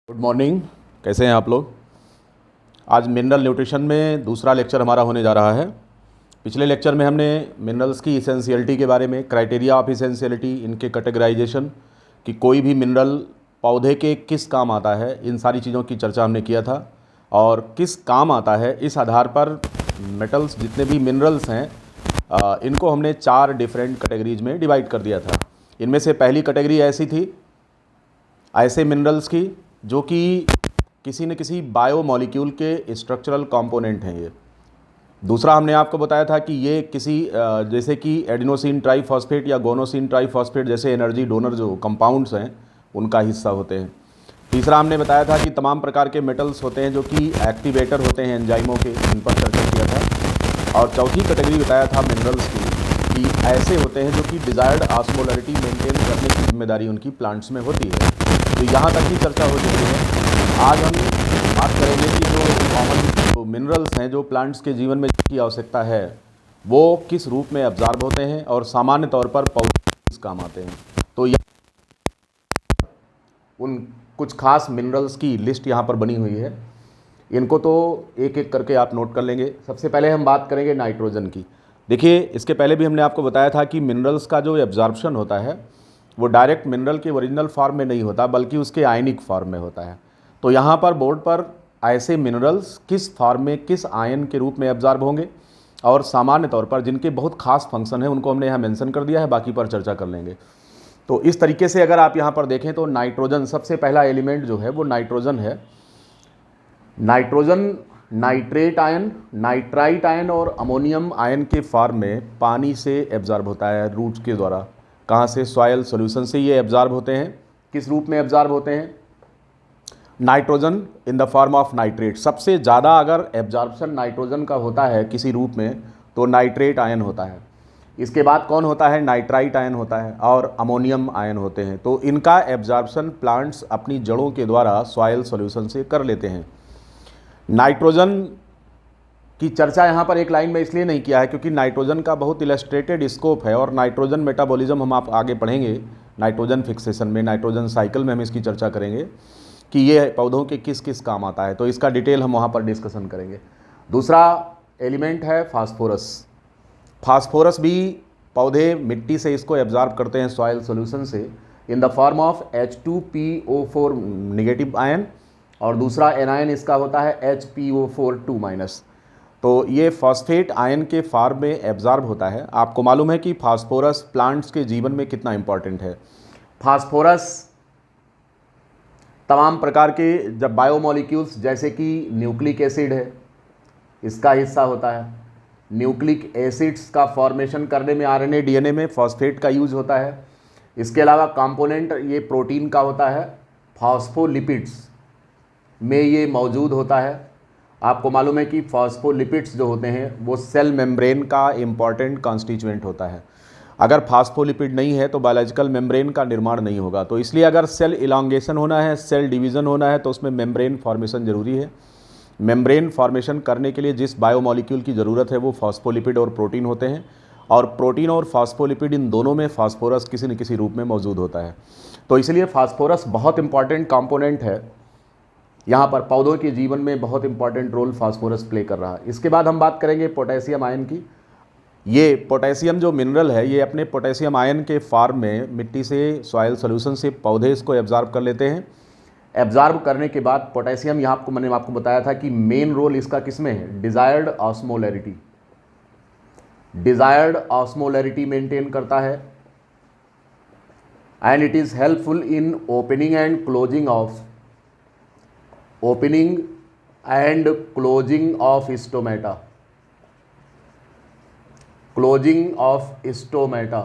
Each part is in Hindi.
Good morning. कैसे हैं आप लोग। आज मिनरल न्यूट्रिशन में दूसरा लेक्चर हमारा होने जा रहा है। पिछले लेक्चर में हमने मिनरल्स की इसेंशियलिटी के बारे में, क्राइटेरिया ऑफ इसेंशियलिटी, इनके कैटेगराइजेशन, कि कोई भी मिनरल पौधे के किस काम आता है, इन सारी चीज़ों की चर्चा हमने किया था। और किस काम आता है इस आधार पर मेटल्स, जितने भी मिनरल्स हैं, इनको हमने 4 डिफरेंट कैटेगरीज में डिवाइड कर दिया था। इनमें से पहली कैटेगरी ऐसी थी, ऐसे मिनरल्स की जो कि किसी न किसी बायोमॉलिक्यूल के स्ट्रक्चरल कंपोनेंट हैं। ये दूसरा हमने आपको बताया था कि ये किसी जैसे कि एडिनोसिन ट्राइफॉस्फेट या गोनोसिन ट्राइफॉस्फेट जैसे एनर्जी डोनर जो कंपाउंड्स हैं उनका हिस्सा होते हैं। तीसरा हमने बताया था कि तमाम प्रकार के मेटल्स होते हैं जो कि एक्टिवेटर होते हैं एंजाइमों के, इन पर चर्चा किया था। और चौथी कैटेगरी बताया था मिनरल्स की कि ऐसे होते हैं जो कि डिज़ायर्ड ऑस्मोलरिटी मेंटेन करने की जिम्मेदारी उनकी प्लांट्स में होती है। तो यहाँ तक की चर्चा हो चुकी है। आज हम बात करेंगे कि जो कॉमन मिनरल्स हैं जो प्लांट्स के जीवन में जिसकी आवश्यकता है वो किस रूप में एब्जॉर्ब होते हैं और सामान्य तौर पर पौधे किस काम आते हैं। तो उन कुछ खास मिनरल्स की लिस्ट यहाँ पर बनी हुई है। इनको तो एक एक करके आप नोट कर लेंगे। सबसे पहले हम बात करेंगे नाइट्रोजन की। देखिए, इसके पहले भी हमने आपको बताया था कि मिनरल्स का जो एब्जॉर्प्शन होता है वो डायरेक्ट मिनरल के ओरिजिनल फॉर्म में नहीं होता बल्कि उसके आयनिक फॉर्म में होता है। तो यहाँ पर बोर्ड पर ऐसे मिनरल्स किस फॉर्म में, किस आयन के रूप में एब्जॉर्ब होंगे और सामान्य तौर पर जिनके बहुत खास फंक्शन है उनको हमने यहाँ मेंशन कर दिया है, बाकी पर चर्चा कर लेंगे। तो इस तरीके से अगर आप यहाँ पर देखें तो नाइट्रोजन सबसे पहला एलिमेंट जो है वो नाइट्रोजन है। Nitrogen nitrate ion, nitrite ion और अमोनियम आयन के फॉर्म में पानी से एब्जॉर्ब होता है रूट्स के द्वारा। कहाँ से? सॉयल सॉल्यूशन से ये एब्जॉर्ब होते हैं। किस रूप में एब्जॉर्ब होते हैं? Nitrogen in the form of nitrate. सबसे ज़्यादा अगर एब्जॉर्प्शन नाइट्रोजन का होता है किसी रूप में तो नाइट्रेट आयन होता है। इसके बाद कौन होता है? नाइट्राइट आयन होता है और अमोनियम आयन होते हैं। तो इनका एब्जॉर्प्शन प्लांट्स अपनी जड़ों के द्वारा सॉयल सॉल्यूशन से कर लेते हैं। नाइट्रोजन की चर्चा यहाँ पर एक लाइन में इसलिए नहीं किया है क्योंकि नाइट्रोजन का बहुत इलस्ट्रेटेड स्कोप है और नाइट्रोजन मेटाबॉलिज्म हम आप आगे पढ़ेंगे। नाइट्रोजन फिक्सेशन में, नाइट्रोजन साइकिल में हम इसकी चर्चा करेंगे कि ये पौधों के किस किस काम आता है। तो इसका डिटेल हम वहाँ पर डिस्कशन करेंगे। दूसरा एलिमेंट है फास्फोरस। फास्फोरस भी पौधे मिट्टी से इसको एब्जॉर्ब करते हैं सॉइल सॉल्यूशन से in the form of H2PO4 negative ion और दूसरा एनायन इसका होता है HPO4 2 माइनस। तो ये फॉस्फेट आयन के फॉर्म में एब्जॉर्ब होता है। आपको मालूम है कि फास्फोरस प्लांट्स के जीवन में कितना इंपॉर्टेंट है। फास्फोरस तमाम प्रकार के जब बायोमॉलिक्यूल्स जैसे कि न्यूक्लिक एसिड है इसका हिस्सा होता है। न्यूक्लिक एसिड्स का फॉर्मेशन करने में आरएनए डीएनए में फॉस्फेट का यूज होता है। इसके अलावा कंपोनेंट ये प्रोटीन का होता है, फॉस्फोलिपिड्स में ये मौजूद होता है। आपको मालूम है कि फॉस्फोलिपिड्स जो होते हैं वो सेल मेम्ब्रेन का इम्पॉर्टेंट कॉन्स्टिट्यूएंट होता है। अगर फॉस्फोलिपिड नहीं है तो बायोलॉजिकल मेम्ब्रेन का निर्माण नहीं होगा। तो इसलिए अगर सेल इलांगेशन होना है, सेल डिवीज़न होना है तो उसमें मेम्ब्रेन फॉर्मेशन ज़रूरी है। मेम्ब्रेन फॉर्मेशन करने के लिए जिस बायोमॉलिक्यूल की ज़रूरत है वो फॉस्फोलिपिड और प्रोटीन होते हैं और प्रोटीन और फॉस्फोलिपिड इन दोनों में फास्फोरस किसी न किसी रूप में मौजूद होता है। तो इसलिए फास्फोरस बहुत इंपॉर्टेंट कंपोनेंट है। यहाँ पर पौधों के जीवन में बहुत इंपॉर्टेंट रोल फास्फोरस प्ले कर रहा है। इसके बाद हम बात करेंगे पोटेशियम आयन की। ये पोटेशियम जो मिनरल है ये अपने पोटेशियम आयन के फॉर्म में मिट्टी से, सॉइल सॉल्यूशन से पौधे इसको एब्जॉर्ब कर लेते हैं। एब्जॉर्ब करने के बाद पोटेशियम, यहाँ मैंने आपको बताया था कि मेन रोल इसका किसमें है? Desired osmolarity. Desired osmolarity maintain करता है and it is helpful in opening and closing of stomata. Closing of stomata,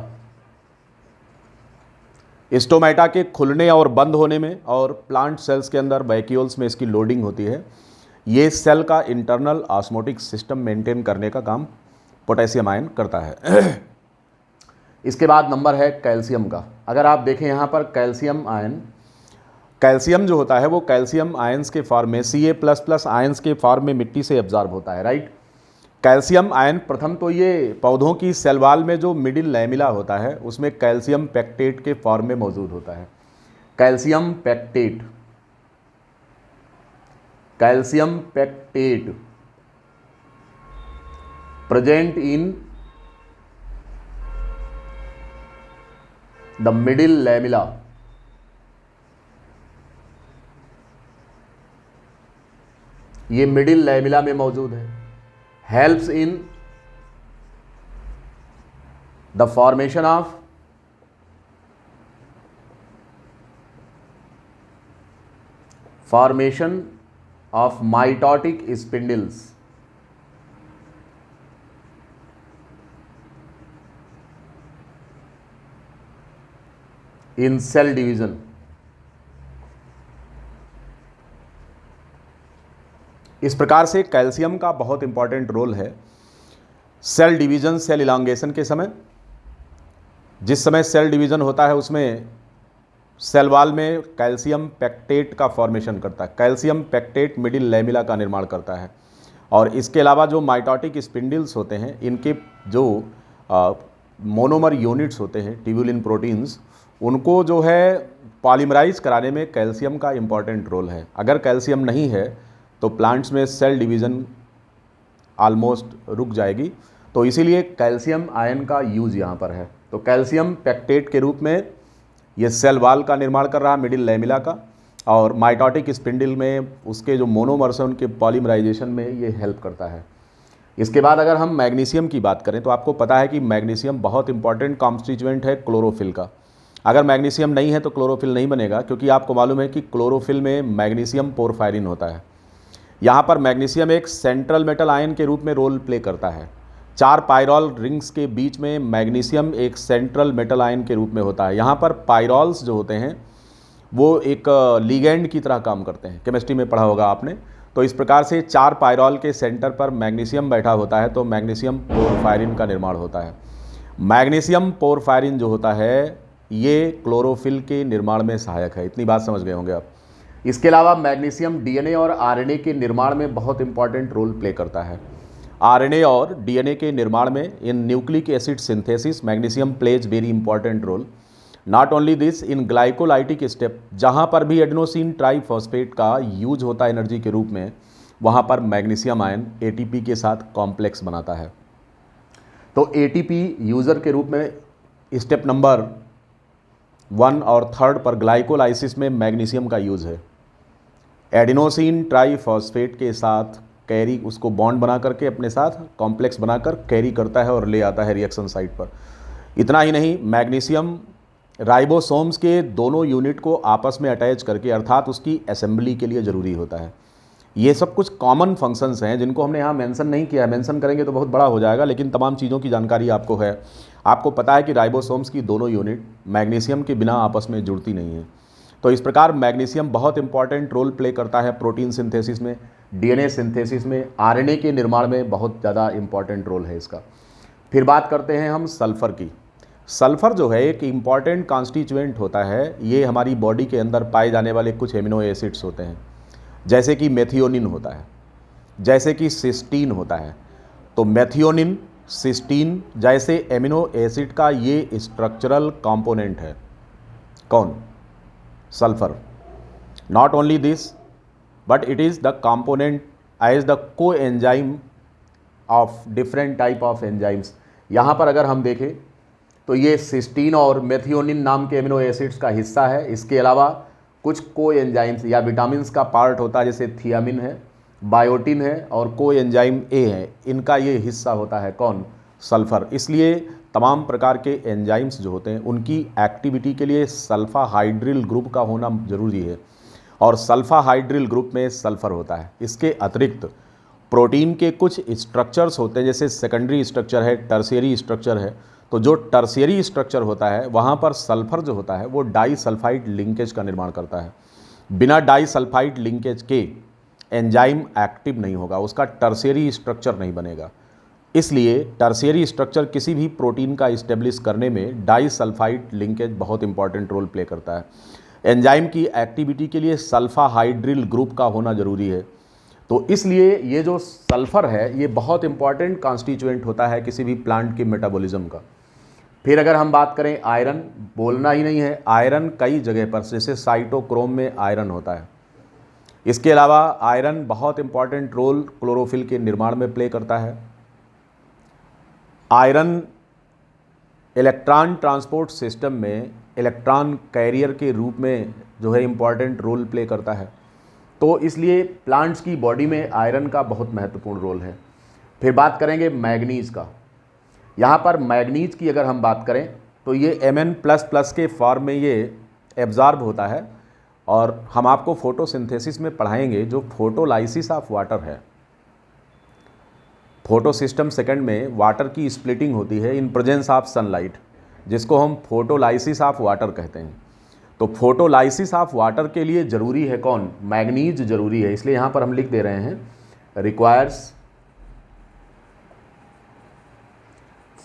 stomata के खुलने और बंद होने में और प्लांट सेल्स के अंदर वैक्यूल्स में इसकी लोडिंग होती है। ये सेल का इंटरनल ऑस्मोटिक सिस्टम मेंटेन करने का काम पोटेशियम आयन करता है। इसके बाद नंबर है कैल्शियम का। अगर आप देखें यहाँ पर कैल्शियम आयन, कैल्शियम जो होता है वो कैल्शियम आयंस के फॉर्म में, Ca++ आयंस के फॉर्म में मिट्टी से एब्जॉर्ब होता है, राइट। कैल्शियम आयन प्रथम तो ये पौधों की सेल वॉल में जो मिडिल लैमिला होता है उसमें कैल्शियम पैक्टेट के फॉर्म में मौजूद होता है। Calcium pectate calcium pectate present in the middle lamella ये मिडिल लैमेला में मौजूद है, helps in the formation of mitotic spindles in cell division. इस प्रकार से कैल्शियम का बहुत इंपॉर्टेंट रोल है सेल डिवीजन, सेल इलांगेशन के समय। जिस समय सेल डिवीजन होता है उसमें सेल वॉल में कैल्शियम पैक्टेट का फॉर्मेशन करता है। कैल्शियम पैक्टेट मिडिल लैमेला का निर्माण करता है। और इसके अलावा जो माइटोटिक स्पिंडल्स होते हैं इनके जो मोनोमर यूनिट्स होते हैं ट्यूबुलिन प्रोटीन्स, उनको जो है पॉलीमराइज कराने में कैल्शियम का इम्पॉर्टेंट रोल है। अगर कैल्शियम नहीं है तो प्लांट्स में सेल डिवीज़न ऑलमोस्ट रुक जाएगी। तो इसीलिए कैल्शियम आयन का यूज़ यहाँ पर है। तो कैल्शियम पैक्टेट के रूप में ये सेल वॉल का निर्माण कर रहा है मिडिल लैमेला का, और माइटोटिक स्पिंडल में उसके जो मोनोमर्स हैं उनके पॉलीमराइजेशन में ये हेल्प करता है। इसके बाद अगर हम मैग्नीशियम की बात करें तो आपको पता है कि मैग्नीशियम बहुत इंपॉर्टेंट कॉन्स्टिट्यूएंट है क्लोरोफिल का। अगर मैग्नीशियम नहीं है तो क्लोरोफिल नहीं बनेगा, क्योंकि आपको मालूम है कि क्लोरोफिल में मैग्नीशियम पोरफायरिन होता है। यहाँ पर मैग्नीशियम एक सेंट्रल मेटल आयन के रूप में रोल प्ले करता है। 4 पायरॉल रिंग्स के बीच में मैग्नीशियम एक सेंट्रल मेटल आयन के रूप में होता है। यहाँ पर पायरॉल्स जो होते हैं वो एक लिगेंड की तरह काम करते हैं, केमिस्ट्री में पढ़ा होगा आपने। तो इस प्रकार से 4 पायरॉल के सेंटर पर मैग्नीशियम बैठा होता है तो मैग्नीशियम पोरफायरिन का निर्माण होता है। मैग्नीशियम पोरफायरिन जो होता है ये क्लोरोफिल के निर्माण में सहायक है। इतनी बात समझ गए होंगे आप। इसके अलावा मैग्नीशियम डीएनए और आरएनए के निर्माण में बहुत इंपॉर्टेंट रोल प्ले करता है। आरएनए और डीएनए के निर्माण में in nucleic acid synthesis magnesium plays very important role. Not only this, in glycolytic step जहाँ पर भी एडेनोसिन ट्राइफॉस्फेट का यूज होता है एनर्जी के रूप में, वहाँ पर मैग्नीशियम आयन एटीपी के साथ कॉम्प्लेक्स बनाता है। तो एटीपी यूज़र के रूप में स्टेप नंबर 1 और 3 पर ग्लाइकोलाइसिस में मैग्नीशियम का यूज़ है। एडिनोसिन ट्राइफॉस्फेट के साथ कैरी, उसको बॉन्ड बना करके अपने साथ कॉम्प्लेक्स बनाकर कैरी करता है और ले आता है रिएक्शन साइट पर। इतना ही नहीं, मैग्नीशियम राइबोसोम्स के दोनों यूनिट को आपस में अटैच करके अर्थात उसकी असेंबली के लिए ज़रूरी होता है। ये सब कुछ कॉमन फंक्शंस हैं जिनको हमने यहाँ मेंशन नहीं किया है। मेंशन करेंगे तो बहुत बड़ा हो जाएगा, लेकिन तमाम चीज़ों की जानकारी आपको है। आपको पता है कि राइबोसोम्स की दोनों यूनिट मैग्नीशियम के बिना आपस में जुड़ती नहीं है। तो इस प्रकार मैग्नीशियम बहुत इंपॉर्टेंट रोल प्ले करता है प्रोटीन सिंथेसिस में, डीएनए सिंथेसिस में, आरएनए के निर्माण में बहुत ज़्यादा इंपॉर्टेंट रोल है इसका। फिर बात करते हैं हम सल्फ़र की। सल्फ़र जो है एक इम्पॉर्टेंट कॉन्स्टिट्यूएंट होता है। ये हमारी बॉडी के अंदर पाए जाने वाले कुछ एमिनो एसिड्स होते हैं, जैसे कि मेथियोनिन होता है, जैसे कि सिस्टीन होता है। तो मेथियोनिन, सिस्टीन जैसे एमिनो एसिड का ये स्ट्रक्चरल कंपोनेंट है। कौन? Sulphur. Not only this but it is the component as the coenzyme of different type of enzymes. यहाँ पर अगर हम देखें तो ये सिस्टीन और मेथियोनिन नाम के एमिनो एसिड्स का हिस्सा है। इसके अलावा कुछ को एंजाइम्स या विटामिन्स का पार्ट होता है, जैसे थियामिन है, बायोटिन है और को एंजाइम ए है। इनका ये हिस्सा होता है कौन? सल्फ़र। इसलिए तमाम प्रकार के एंजाइम्स जो होते हैं उनकी एक्टिविटी के लिए सल्फा हाइड्रिल ग्रुप का होना ज़रूरी है, और सल्फा हाइड्रिल ग्रुप में सल्फ़र होता है। इसके अतिरिक्त प्रोटीन के कुछ स्ट्रक्चर्स होते हैं, जैसे सेकेंडरी स्ट्रक्चर है, टर्शियरी स्ट्रक्चर है। तो जो टर्शियरी स्ट्रक्चर होता है वहाँ पर सल्फ़र जो होता है वो डाइसल्फाइड लिंकेज का निर्माण करता है। बिना डाइसल्फाइड लिंकेज के एंजाइम एक्टिव नहीं होगा, उसका टर्शियरी स्ट्रक्चर नहीं बनेगा। इसलिए टर्शियरी स्ट्रक्चर किसी भी प्रोटीन का इस्टेब्लिश करने में डाइसल्फाइड लिंकेज बहुत इंपॉर्टेंट रोल प्ले करता है। एंजाइम की एक्टिविटी के लिए सल्फा हाइड्रिल ग्रुप का होना ज़रूरी है। तो इसलिए ये जो सल्फ़र है ये बहुत इंपॉर्टेंट कॉन्स्टिट्यूएंट होता है किसी भी प्लांट के मेटाबॉलिज्म का। फिर अगर हम बात करें आयरन, बोलना ही नहीं है, आयरन कई जगह पर, जैसे साइटोक्रोम में आयरन होता है। इसके अलावा आयरन बहुत इंपॉर्टेंट रोल क्लोरोफिल के निर्माण में प्ले करता है। आयरन इलेक्ट्रॉन ट्रांसपोर्ट सिस्टम में इलेक्ट्रॉन कैरियर के रूप में जो है इम्पॉर्टेंट रोल प्ले करता है। तो इसलिए प्लांट्स की बॉडी में आयरन का बहुत महत्वपूर्ण रोल है। फिर बात करेंगे मैग्नीज का। यहाँ पर मैग्नीज की अगर हम बात करें तो ये Mn++ के फॉर्म में ये एब्जॉर्ब होता है और हम आपको फोटोसिंथेसिस में पढ़ाएंगे जो फोटोलाइसिस ऑफ वाटर है। फोटो सिस्टम सेकंड में वाटर की स्प्लिटिंग होती है इन प्रेजेंस ऑफ सनलाइट, जिसको हम फोटोलाइसिस ऑफ वाटर कहते हैं। तो फोटोलाइसिस ऑफ वाटर के लिए ज़रूरी है कौन? मैग्नीज ज़रूरी है। इसलिए यहाँ पर हम लिख दे रहे हैं requires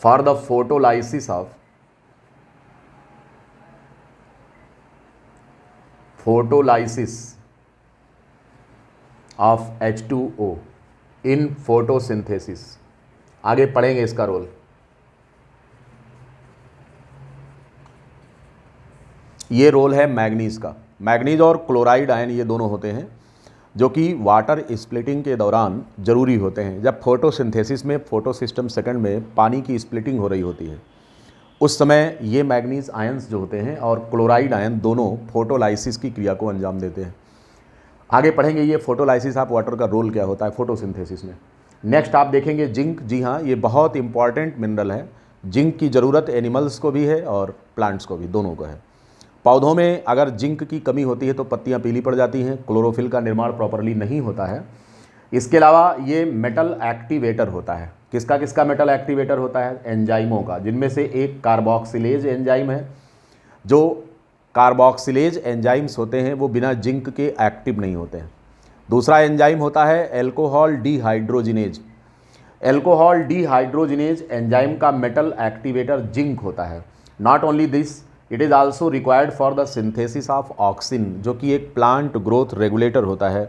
for the photolysis of H2O in photosynthesis. आगे पढ़ेंगे इसका रोल। ये रोल है मैग्नीज का। मैग्नीज और क्लोराइड आयन ये दोनों होते हैं जो कि वाटर स्प्लिटिंग के दौरान ज़रूरी होते हैं। जब फोटोसिंथेसिस में फोटो सिस्टम सेकंड में पानी की स्प्लिटिंग हो रही होती है उस समय ये मैग्नीज आयंस जो होते हैं और क्लोराइड आयन दोनों फोटोलाइसिस की क्रिया को अंजाम देते हैं। आगे पढ़ेंगे ये फोटोलाइसिस ऑफ वाटर का रोल क्या होता है फोटोसिंथेसिस में। नेक्स्ट आप देखेंगे जिंक। जी हाँ, ये बहुत इंपॉर्टेंट मिनरल है। जिंक की ज़रूरत एनिमल्स को भी है और प्लांट्स को भी, दोनों को है। पौधों में अगर जिंक की कमी होती है तो पत्तियां पीली पड़ जाती हैं, क्लोरोफिल का निर्माण प्रॉपरली नहीं होता है। इसके अलावा ये मेटल एक्टिवेटर होता है। किसका किसका मेटल एक्टिवेटर होता है? एंजाइमों का, जिनमें से एक कार्बोक्सिलेज एंजाइम है। जो कार्बोक्सिलेज एंजाइम्स होते हैं वो बिना जिंक के एक्टिव नहीं होते हैं। दूसरा एंजाइम होता है alcohol dehydrogenase. Alcohol dehydrogenase enzyme का मेटल एक्टिवेटर जिंक होता है। Not only this, it is also required for the synthesis of auxin, जो कि एक प्लांट ग्रोथ रेगुलेटर होता है,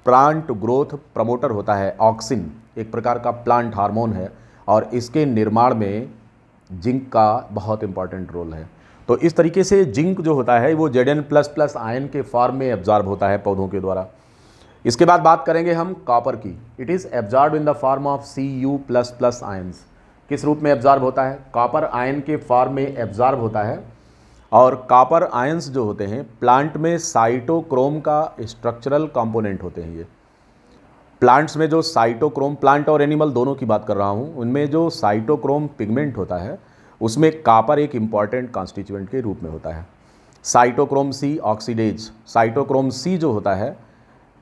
प्लांट ग्रोथ प्रमोटर होता है। ऑक्सिन एक प्रकार का प्लांट हार्मोन है और इसके निर्माण में जिंक का बहुत इंपॉर्टेंट रोल है। तो इस तरीके से जिंक जो होता है वो Zn++ आयन के फॉर्म में एब्जॉर्ब होता है पौधों के द्वारा। इसके बाद बात करेंगे हम कॉपर की। It is absorb in the form of Cu++ ions. किस रूप में एब्जॉर्ब होता है? कॉपर आयन के फॉर्म में एब्जॉर्ब होता है। और कॉपर आयंस जो होते हैं प्लांट में साइटोक्रोम का स्ट्रक्चरल कंपोनेंट होते हैं। ये प्लांट्स में जो साइटोक्रोम, प्लांट और एनिमल दोनों की बात कर रहा हूँ, उनमें जो साइटोक्रोम पिगमेंट होता है उसमें कॉपर एक इम्पॉर्टेंट कॉन्स्टिट्यूएंट के रूप में होता है। Cytochrome c oxidase, cytochrome c जो होता है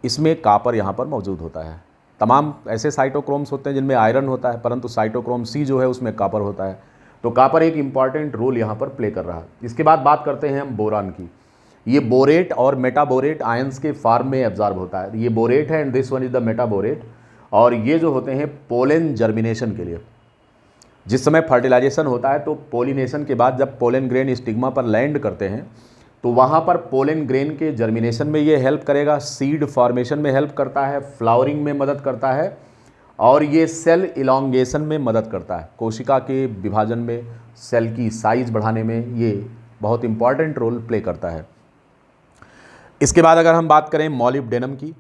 इसमें कॉपर यहाँ पर मौजूद होता है। तमाम ऐसे साइटोक्रोम्स होते हैं जिनमें आयरन होता है, परंतु साइटोक्रोम सी जो है उसमें कॉपर होता है। तो कॉपर एक इंपॉर्टेंट रोल यहाँ पर प्ले कर रहा है। इसके बाद बात करते हैं हम बोरान की। ये बोरेट और मेटाबोरेट आयंस के फॉर्म में एब्जॉर्ब होता है। ये बोरेट है and this one is the metaborate. और ये जो होते हैं पोलन जर्मिनेशन के लिए, जिस समय फर्टिलाइजेशन होता है तो पोलिनेशन के बाद जब पोलन ग्रेन स्टिग्मा पर लैंड करते हैं तो वहाँ पर पोलन ग्रेन के जर्मिनेशन में ये हेल्प करेगा, सीड फॉर्मेशन में हेल्प करता है, फ्लावरिंग में मदद करता है और ये सेल इलॉन्गेशन में मदद करता है। कोशिका के विभाजन में, सेल की साइज बढ़ाने में ये बहुत इंपॉर्टेंट रोल प्ले करता है। इसके बाद अगर हम बात करें मॉलिब्डेनम की,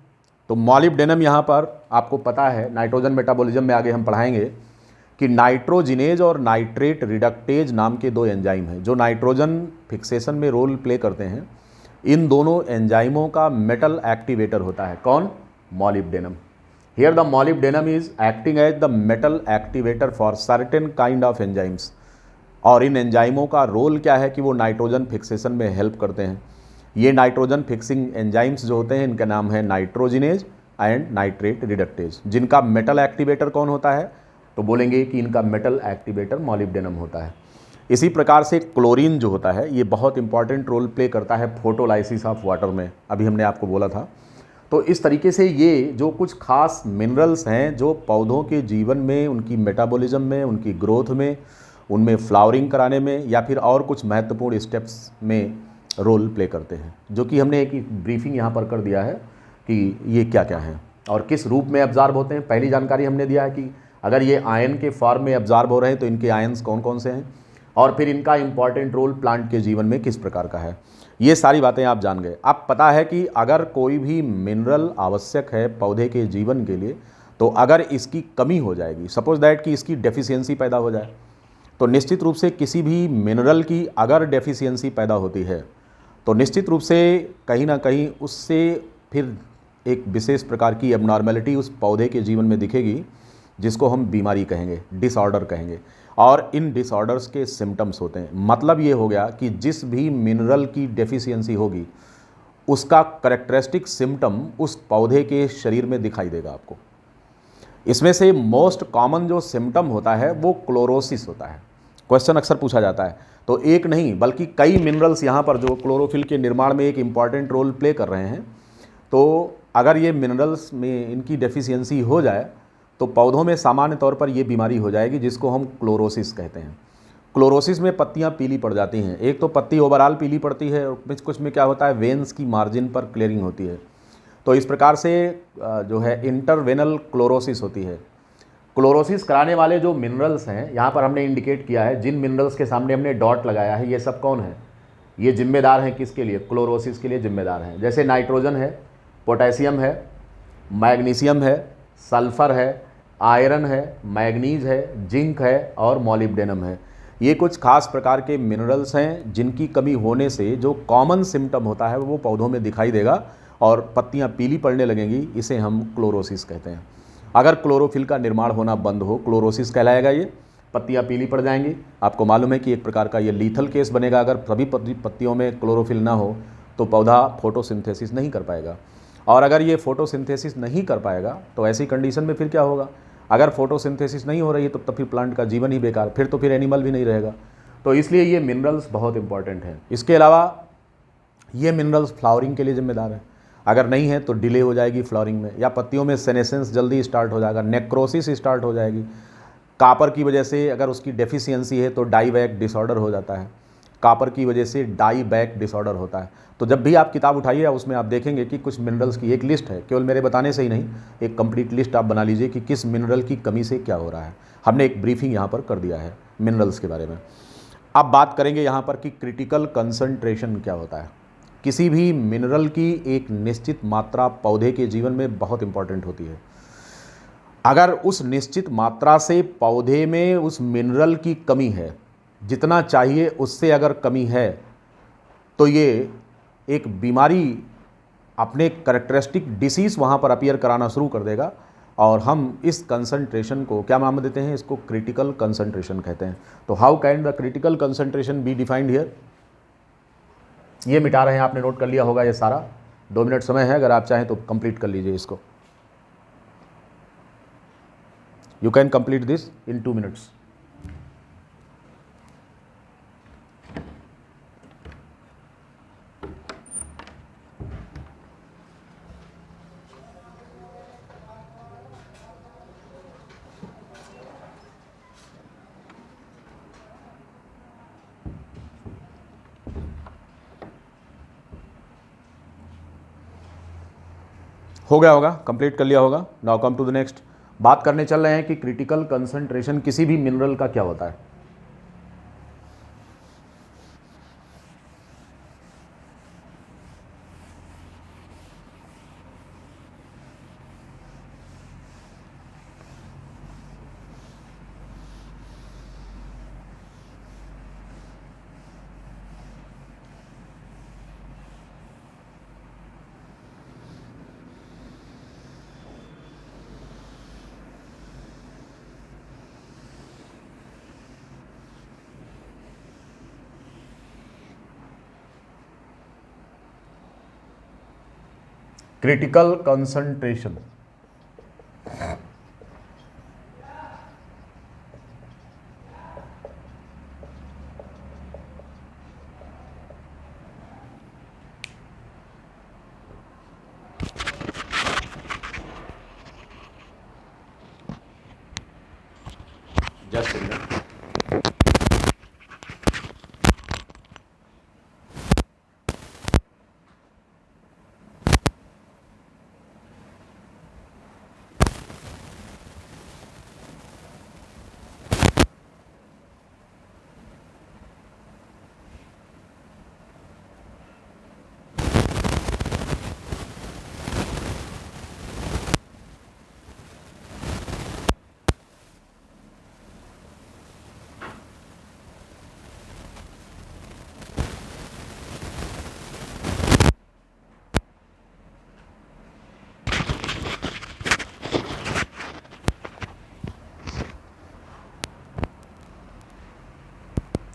तो मॉलिब्डेनम यहाँ पर आपको पता है नाइट्रोजन मेटाबॉलिज्म में आगे हम पढ़ाएंगे कि नाइट्रोजिनेज और नाइट्रेट रिडक्टेज नाम के दो एंजाइम हैं जो नाइट्रोजन फिक्सेशन में रोल प्ले करते हैं। इन दोनों एंजाइमों का मेटल एक्टिवेटर होता है कौन? Molybdenum. Here the molybdenum is acting as the metal activator for certain kind of enzymes। और इन एंजाइमों का रोल क्या है कि वो नाइट्रोजन फिक्सेशन में हेल्प करते हैं। ये नाइट्रोजन फिक्सिंग एंजाइम्स जो होते हैं इनका नाम है नाइट्रोजिनेज एंड नाइट्रेट रिडक्टेज। जिनका मेटल एक्टिवेटर कौन होता है? तो बोलेंगे कि इनका मेटल एक्टिवेटर मॉलिब्डेनम होता है। इसी प्रकार से क्लोरीन जो होता है ये बहुत इंपॉर्टेंट रोल प्ले करता है फोटोलाइसिस ऑफ वाटर में, अभी हमने आपको बोला था। तो इस तरीके से ये जो कुछ खास मिनरल्स हैं जो पौधों के जीवन में, उनकी मेटाबॉलिज्म में, उनकी ग्रोथ में, उनमें फ्लावरिंग कराने में या फिर और कुछ महत्वपूर्ण स्टेप्स में रोल प्ले करते हैं, जो कि हमने एक ब्रीफिंग यहाँ पर कर दिया है कि ये क्या क्या हैं और किस रूप में एब्जॉर्ब होते हैं। पहली जानकारी हमने दिया है कि अगर ये आयन के फॉर्म में एब्जॉर्ब हो रहे हैं तो इनके आयन्स कौन कौन से हैं और फिर इनका इंपॉर्टेंट रोल प्लांट के जीवन में किस प्रकार का है। ये सारी बातें आप जान गए। अब पता है कि अगर कोई भी मिनरल आवश्यक है पौधे के जीवन के लिए, तो अगर इसकी कमी हो जाएगी, सपोज दैट कि इसकी डेफिशिएंसी पैदा हो जाए, तो निश्चित रूप से किसी भी मिनरल की अगर डेफिशिएंसी पैदा होती है तो निश्चित रूप से कहीं ना कहीं उससे फिर एक विशेष प्रकार की एबनॉर्मेलिटी उस पौधे के जीवन में दिखेगी, जिसको हम बीमारी कहेंगे, डिसऑर्डर कहेंगे। और इन डिसऑर्डर्स के सिम्टम्स होते हैं। मतलब ये हो गया कि जिस भी मिनरल की डेफिशिएंसी होगी उसका करेक्टरिस्टिक सिम्टम उस पौधे के शरीर में दिखाई देगा आपको। इसमें से मोस्ट कॉमन जो सिम्टम होता है वो क्लोरोसिस होता है। क्वेश्चन अक्सर पूछा जाता है, तो एक नहीं बल्कि कई मिनरल्स यहाँ पर जो क्लोरोफिल के निर्माण में एक इम्पॉर्टेंट रोल प्ले कर रहे हैं, तो अगर ये मिनरल्स में इनकी डेफिशिएंसी हो जाए तो पौधों में सामान्य तौर पर ये बीमारी हो जाएगी, जिसको हम क्लोरोसिस कहते हैं। क्लोरोसिस में पत्तियां पीली पड़ जाती हैं। एक तो पत्ती ओवरऑल पीली पड़ती है, और कुछ में क्या होता है, वेन्स की मार्जिन पर क्लियरिंग होती है। तो इस प्रकार से जो है इंटरवेनल क्लोरोसिस होती है। क्लोरोसिस कराने वाले जो मिनरल्स हैं, यहाँ पर हमने इंडिकेट किया है, जिन मिनरल्स के सामने हमने डॉट लगाया है, ये सब कौन है, ये जिम्मेदार हैं किसके लिए, क्लोरोसिस के लिए जिम्मेदार हैं। जैसे नाइट्रोजन है, पोटेशियम है, मैग्नीशियम है, सल्फर है, आयरन है, मैग्नीज है, जिंक है और मॉलिब्डेनम है। ये कुछ खास प्रकार के मिनरल्स हैं जिनकी कमी होने से जो कॉमन सिम्टम होता है वो पौधों में दिखाई देगा और पत्तियां पीली पड़ने लगेंगी। इसे हम क्लोरोसिस कहते हैं। अगर क्लोरोफिल का निर्माण होना बंद हो, क्लोरोसिस कहलाएगा ये, पत्तियां पीली पड़ जाएंगी। आपको मालूम है कि एक प्रकार का ये लीथल केस बनेगा। अगर सभी पत्तियों में क्लोरोफिल ना हो तो पौधा फोटोसिंथेसिस नहीं कर पाएगा, और अगर ये फोटोसिंथेसिस नहीं कर पाएगा तो ऐसी कंडीशन में फिर क्या होगा, अगर फोटोसिंथेसिस नहीं हो रही है तो फिर प्लांट का जीवन ही बेकार, फिर तो फिर एनिमल भी नहीं रहेगा। तो इसलिए ये मिनरल्स बहुत इंपॉर्टेंट हैं। इसके अलावा ये मिनरल्स फ्लावरिंग के लिए जिम्मेदार हैं। अगर नहीं है तो डिले हो जाएगी फ्लावरिंग में, या पत्तियों में सेनेसेंस जल्दी स्टार्ट हो जाएगा, नेक्रोसिस स्टार्ट हो जाएगी। कापर की वजह से अगर उसकी डेफिशिएंसी है तो डाईबैक डिसऑर्डर हो जाता है। कापर की वजह से डाईबैक डिसऑर्डर होता है। तो जब भी आप किताब उठाइए उसमें आप देखेंगे कि कुछ मिनरल्स की एक लिस्ट है, केवल मेरे बताने से ही नहीं, एक कंप्लीट लिस्ट आप बना लीजिए कि किस मिनरल की कमी से क्या हो रहा है। हमने एक ब्रीफिंग यहाँ पर कर दिया है मिनरल्स के बारे में। अब बात करेंगे यहाँ पर कि क्रिटिकल कंसंट्रेशन क्या होता है। किसी भी मिनरल की एक निश्चित मात्रा पौधे के जीवन में बहुत इंपॉर्टेंट होती है। अगर उस निश्चित मात्रा से पौधे में उस मिनरल की कमी है, जितना चाहिए उससे अगर कमी है, तो ये एक बीमारी, अपने करेक्टरिस्टिक डिसीज़ वहाँ पर अपीयर कराना शुरू कर देगा, और हम इस कंसंट्रेशन को क्या नाम देते हैं, इसको क्रिटिकल कंसंट्रेशन कहते हैं। तो how can the critical concentration be defined here. ये मिटा रहे हैं, आपने नोट कर लिया होगा ये सारा। 2 मिनट समय है, अगर आप चाहें तो कंप्लीट कर लीजिए इसको। You can complete this in 2 minutes. हो गया होगा, कंप्लीट कर लिया होगा। Now come to the next. बात करने चल रहे हैं कि क्रिटिकल कंसंट्रेशन किसी भी मिनरल का क्या होता है। Critical concentration, just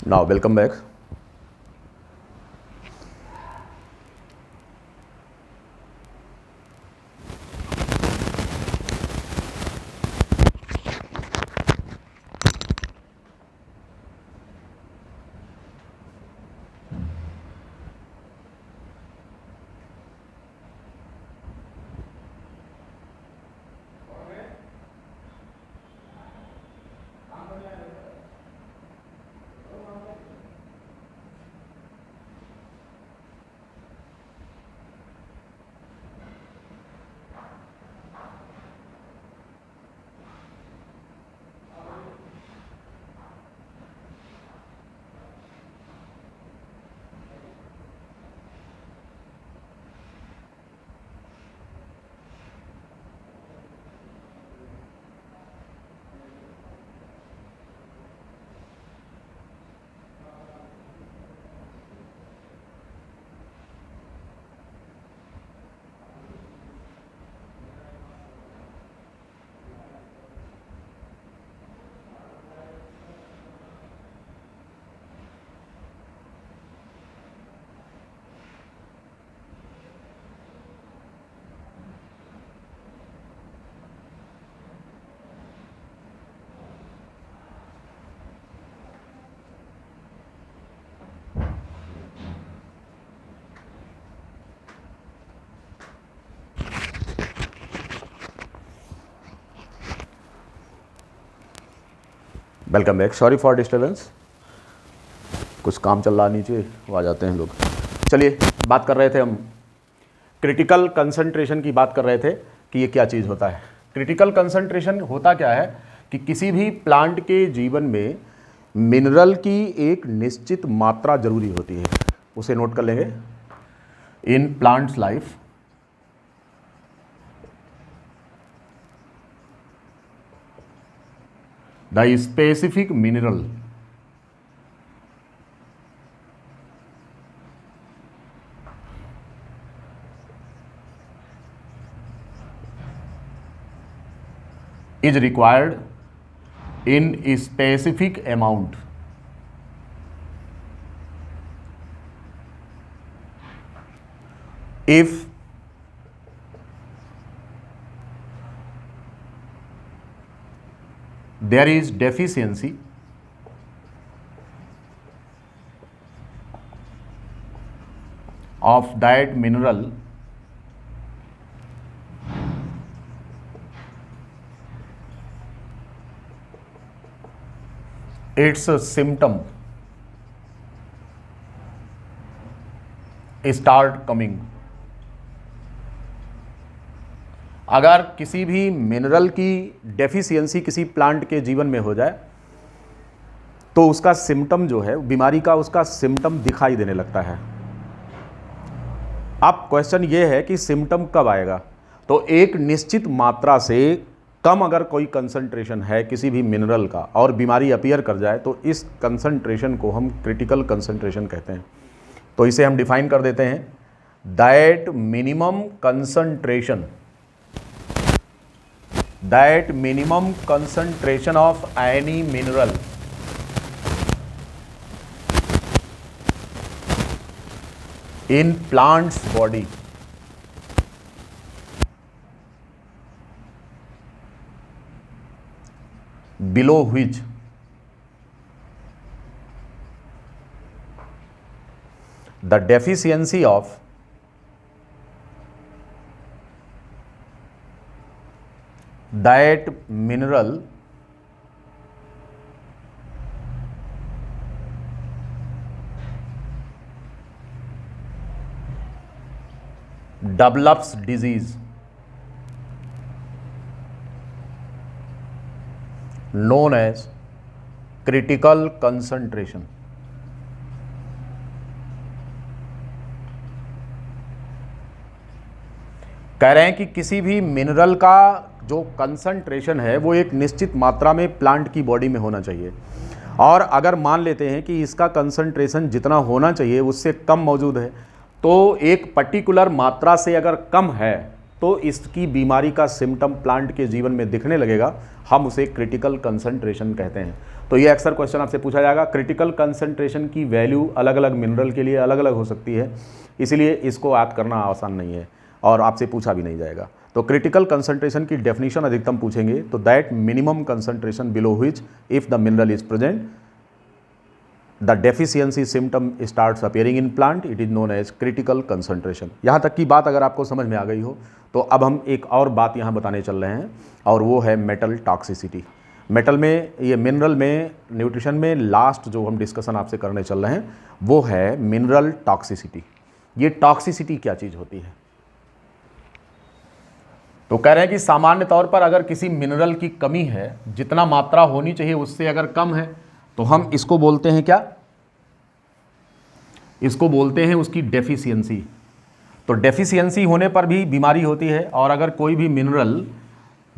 Now welcome back. Welcome back. Sorry for disturbance, कुछ काम चल रहा नीचे, वो आ जाते हैं लोग. चलिए, बात कर रहे थे हम क्रिटिकल कंसंट्रेशन की. बात कर रहे थे कि ये क्या चीज़ होता है. क्रिटिकल कंसंट्रेशन होता क्या है कि किसी भी प्लांट के जीवन में मिनरल की एक निश्चित मात्रा जरूरी होती है. उसे नोट कर लेंगे. In plants life the specific mineral is required in a specific amount if there is deficiency of that mineral, its a symptom start coming. अगर किसी भी मिनरल की डेफिशिएंसी किसी प्लांट के जीवन में हो जाए तो उसका सिम्टम जो है, बीमारी का उसका सिम्टम दिखाई देने लगता है. अब क्वेश्चन ये है कि सिम्टम कब आएगा. तो एक निश्चित मात्रा से कम अगर कोई कंसंट्रेशन है किसी भी मिनरल का और बीमारी अपीयर कर जाए तो इस कंसंट्रेशन को हम क्रिटिकल कंसंट्रेशन कहते हैं. तो इसे हम डिफाइन कर देते हैं. That minimum concentration of any mineral in plant's body below which the deficiency of that mineral develops disease known as critical concentration. कह रहे हैं कि किसी भी मिनरल का जो कंसंट्रेशन है वो एक निश्चित मात्रा में प्लांट की बॉडी में होना चाहिए, और अगर मान लेते हैं कि इसका कंसंट्रेशन जितना होना चाहिए उससे कम मौजूद है तो एक पर्टिकुलर मात्रा से अगर कम है तो इसकी बीमारी का सिम्टम प्लांट के जीवन में दिखने लगेगा, हम उसे क्रिटिकल कंसंट्रेशन कहते हैं। तो ये अक्सर क्वेश्चन आपसे पूछा जाएगा। क्रिटिकल कंसंट्रेशन की वैल्यू अलग अलग मिनरल के लिए अलग अलग हो सकती है, इसलिए इसको याद करना आसान नहीं है और आपसे पूछा भी नहीं जाएगा। तो क्रिटिकल कंसंट्रेशन की डेफिनेशन अधिकतम पूछेंगे तो that minimum concentration below which if the mineral is present the deficiency symptom starts appearing in plant, it is known as critical concentration. यहाँ तक की बात अगर आपको समझ में आ गई हो तो अब हम एक और बात यहाँ बताने चल रहे हैं और वो है मेटल टॉक्सिसिटी। मेटल में, ये मिनरल में, न्यूट्रिशन में लास्ट जो हम डिस्कशन आपसे करने चल रहे हैं वो है मिनरल टॉक्सिसिटी। ये टॉक्सिसिटी क्या चीज़ होती है? तो कह रहे हैं कि सामान्य तौर पर अगर किसी मिनरल की कमी है, जितना मात्रा होनी चाहिए उससे अगर कम है तो हम इसको बोलते हैं क्या? इसको बोलते हैं उसकी डेफिशिएंसी। तो डेफिशिएंसी होने पर भी बीमारी होती है, और अगर कोई भी मिनरल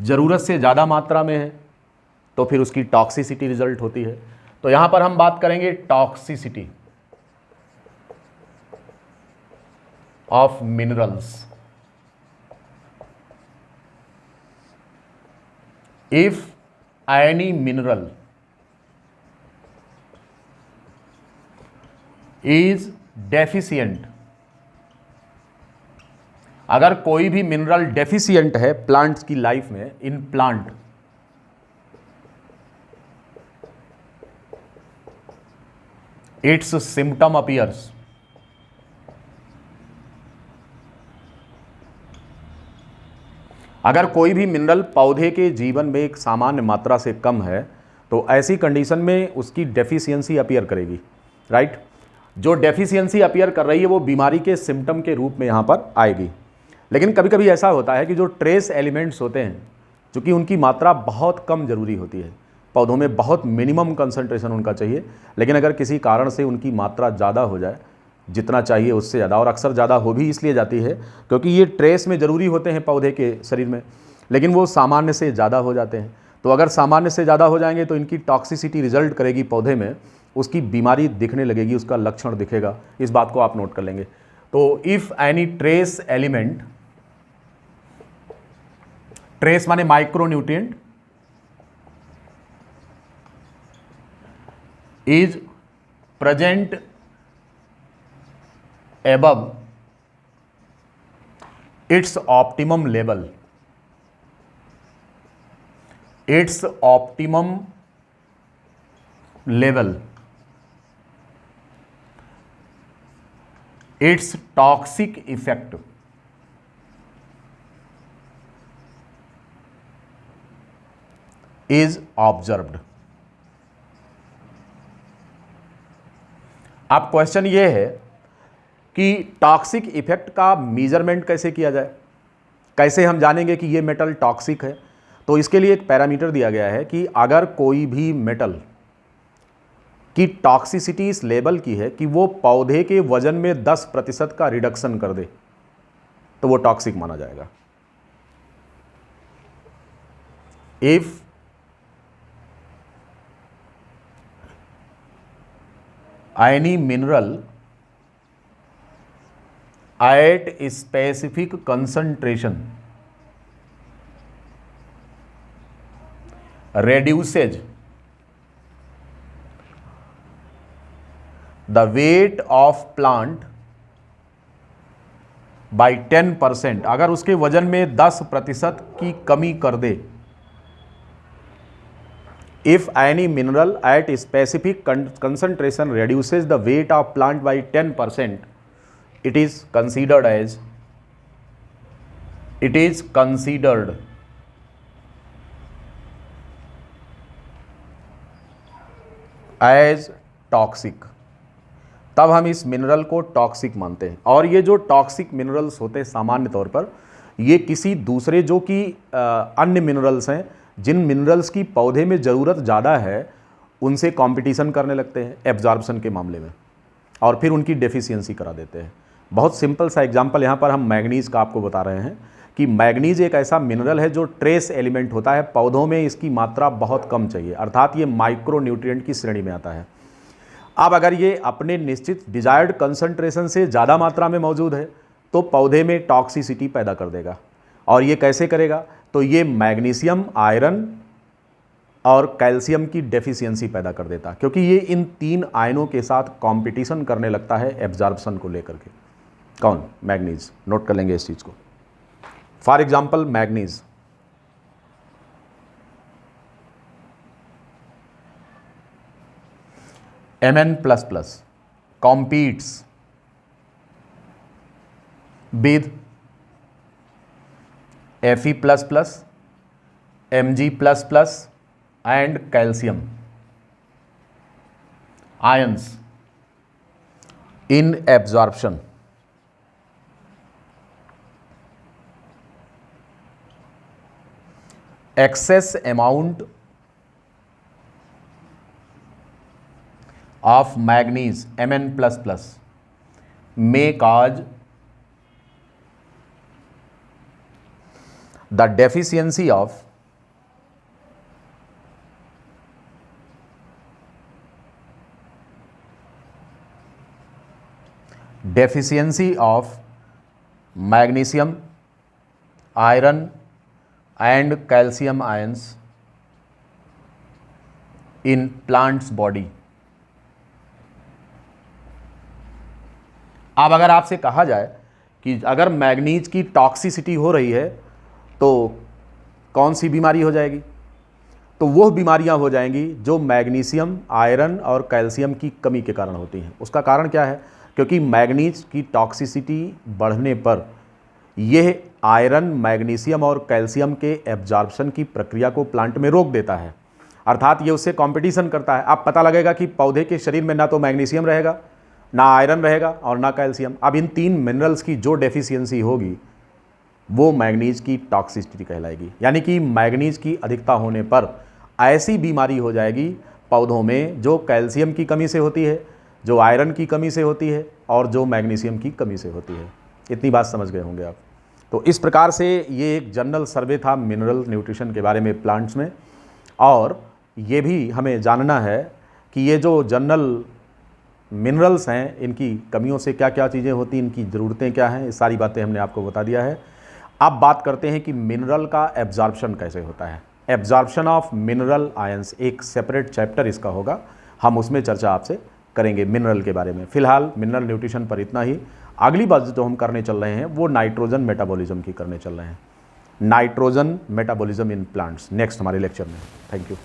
ज़रूरत से ज़्यादा मात्रा में है तो फिर उसकी टॉक्सिसिटी रिजल्ट होती है। तो यहां पर हम बात करेंगे toxicity of minerals. If any mineral is deficient, अगर कोई भी मिनरल डेफिशिएंट है प्लांट्स की लाइफ में, in plant, it's symptom appears. अगर कोई भी मिनरल पौधे के जीवन में एक सामान्य मात्रा से कम है तो ऐसी कंडीशन में उसकी डेफिशिएंसी अपीयर करेगी, राइट। जो डेफिशिएंसी अपीयर कर रही है वो बीमारी के सिम्टम के रूप में यहाँ पर आएगी। लेकिन कभी कभी ऐसा होता है कि जो ट्रेस एलिमेंट्स होते हैं, चूँकि उनकी मात्रा बहुत कम ज़रूरी होती है, पौधों में बहुत मिनिमम कंसंट्रेशन उनका चाहिए, लेकिन अगर किसी कारण से उनकी मात्रा ज़्यादा हो जाए, जितना चाहिए उससे ज़्यादा, और अक्सर ज़्यादा हो भी इसलिए जाती है क्योंकि ये ट्रेस में ज़रूरी होते हैं पौधे के शरीर में, लेकिन वो सामान्य से ज़्यादा हो जाते हैं। तो अगर सामान्य से ज़्यादा हो जाएंगे तो इनकी टॉक्सिसिटी रिजल्ट करेगी पौधे में, उसकी बीमारी दिखने लगेगी, उसका लक्षण दिखेगा। इस बात को आप नोट कर लेंगे। तो if any trace element, trace माने micronutrient, is present above its optimum level, its optimum level, its toxic effect is observed। अब क्वेश्चन ये है कि टॉक्सिक इफेक्ट का मेजरमेंट कैसे किया जाए, कैसे हम जानेंगे कि ये मेटल टॉक्सिक है। तो इसके लिए एक पैरामीटर दिया गया है कि अगर कोई भी मेटल की टॉक्सिसिटी इस लेवल की है कि वो पौधे के वजन में 10% का रिडक्शन कर दे तो वो टॉक्सिक माना जाएगा। If any mineral at a specific concentration reduces the weight of plant by 10%, अगर उसके वजन में 10% की कमी कर दे, if any mineral at a specific concentration reduces the weight of plant by 10%, it is considered as toxic. तब हम इस मिनरल को टॉक्सिक मानते हैं। और ये जो टॉक्सिक मिनरल्स होते हैं सामान्य तौर पर, ये किसी दूसरे जो कि अन्य मिनरल्स हैं, जिन मिनरल्स की पौधे में ज़रूरत ज़्यादा है, उनसे कंपटीशन करने लगते हैं एब्जॉर्प्शन के मामले में, और फिर उनकी डेफिशिएंसी करा देते हैं। बहुत सिंपल सा एग्जांपल यहाँ पर हम मैग्नीज़ का आपको बता रहे हैं कि मैग्नीज़ एक ऐसा मिनरल है जो ट्रेस एलिमेंट होता है, पौधों में इसकी मात्रा बहुत कम चाहिए, अर्थात ये माइक्रोन्यूट्रिएंट की श्रेणी में आता है। अब अगर ये अपने निश्चित डिजायर्ड कंसंट्रेशन से ज़्यादा मात्रा में मौजूद है तो पौधे में टॉक्सिसिटी पैदा कर देगा। और ये कैसे करेगा? तो ये मैग्नीशियम, आयरन और कैल्शियम की डेफिशिएंसी पैदा कर देता, क्योंकि ये इन 3 आयनों के साथ कंपटीशन करने लगता है एब्जॉर्प्शन को लेकर के। कौन? मैग्नीज। नोट कर लेंगे इस चीज़ को। For example manganese, Mn++ competes with Fe++, Mg++ and calcium ions in absorption. Excess amount of manganese Mn++ may cause the deficiency of magnesium, iron and calcium ions in plant's body. अब अगर आपसे कहा जाए कि अगर मैग्नीज की टॉक्सिसिटी हो रही है तो कौन सी बीमारी हो जाएगी? तो वो बीमारियां हो जाएंगी जो मैग्नीशियम, आयरन और कैल्शियम की कमी के कारण होती हैं। उसका कारण क्या है? क्योंकि मैग्नीज की टॉक्सिसिटी बढ़ने पर यह आयरन, मैग्नीशियम और कैल्शियम के एब्जॉर्प्शन की प्रक्रिया को प्लांट में रोक देता है, अर्थात ये उससे कंपटीशन करता है। अब पता लगेगा कि पौधे के शरीर में ना तो मैग्नीशियम रहेगा, ना आयरन रहेगा और ना कैल्शियम। अब इन 3 मिनरल्स की जो डेफिशिएंसी होगी वो मैग्नीज की टॉक्सिसिटी कहलाएगी। यानी कि मैग्नीज की अधिकता होने पर ऐसी बीमारी हो जाएगी पौधों में जो कैल्शियम की कमी से होती है, जो आयरन की कमी से होती है और जो मैग्नीशियम की कमी से होती है। इतनी बात समझ गए होंगे आप। तो इस प्रकार से ये एक जनरल सर्वे था मिनरल न्यूट्रिशन के बारे में प्लांट्स में। और ये भी हमें जानना है कि ये जो जनरल मिनरल्स हैं इनकी कमियों से क्या क्या चीज़ें होती हैं, इनकी ज़रूरतें क्या हैं, ये सारी बातें हमने आपको बता दिया है। अब बात करते हैं कि मिनरल का एब्जॉर्प्शन कैसे होता है। एब्जॉर्प्शन ऑफ मिनरल आयंस एक सेपरेट चैप्टर इसका होगा, हम उसमें चर्चा आपसे करेंगे मिनरल के बारे में। फिलहाल मिनरल न्यूट्रिशन पर इतना ही। अगली बात जो हम करने चल रहे हैं वो नाइट्रोजन मेटाबॉलिज्म की करने चल रहे हैं। Nitrogen metabolism in plants next हमारे लेक्चर में। Thank you.